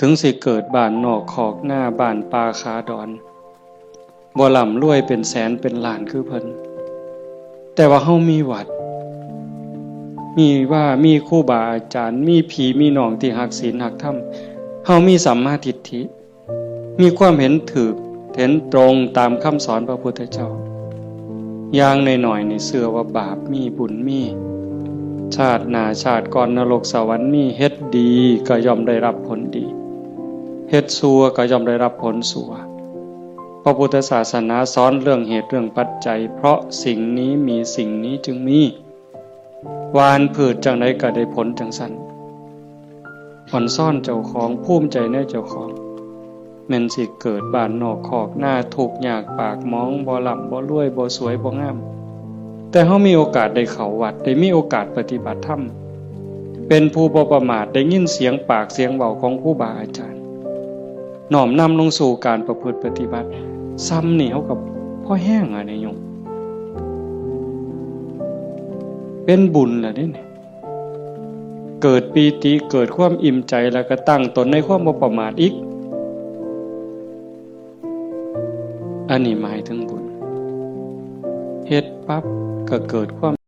ถึงสิเกิดบ้านนอกคอกหน้าบ้านป่าขาดอนบ่ร่ำรวยเป็นแสนเป็นล้านคือเพิ่นแต่ว่าเฮามีวัดมีครูบาอาจารย์มีพี่มีน้องที่รักศีลรักธรรมเฮามีสัมมาทิฏฐิมีความเห็นถูกเห็นตรงตามคำสอนพระพุทธเจ้าอย่างน้อยๆนี่เชื่อว่าบาปมีบุญมีชาติหน้าชาติก่อนนรกสวรรค์มีเฮ็ดดีก็ย่อมได้รับผลดีเฮ็ดชั่วก็ย่อมได้รับผลชั่วพระพุทธศาสนาสอนเรื่องเหตุเรื่องปัจจัยเพราะสิ่งนี้มีสิ่งนี้จึงมีหวานพืชจังไดก็ได้ผลจังซั่นอ่อนซ่อนเจ้าของภูมิใจในเจ้าของแม่นสิเกิดบ้านนอกคอกหน้าทุกข์ยากปากหมองบ่ร่ำบ่รวยบ่สวยบ่งามแต่เฮามีโอกาสได้เข้าวัดได้มีโอกาสปฏิบัติธรรมเป็นผู้บ่ประมาทได้ยินเสียงปากเสียงเว้าของครูบาอาจารย์น้อมนำลงสู่การประพฤติปฏิบัติซ้ำนี่เฮาก็พอแห้งอ่ะเนี่ยโยมเป็นบุญล่ะเด้นี่เกิดปีติเกิดความอิ่มใจแล้วก็ตั้งตนในความบ่ประมาทอีกอันนี้หมายถึงบุญเฮ็ดปั๊บก็เกิดความ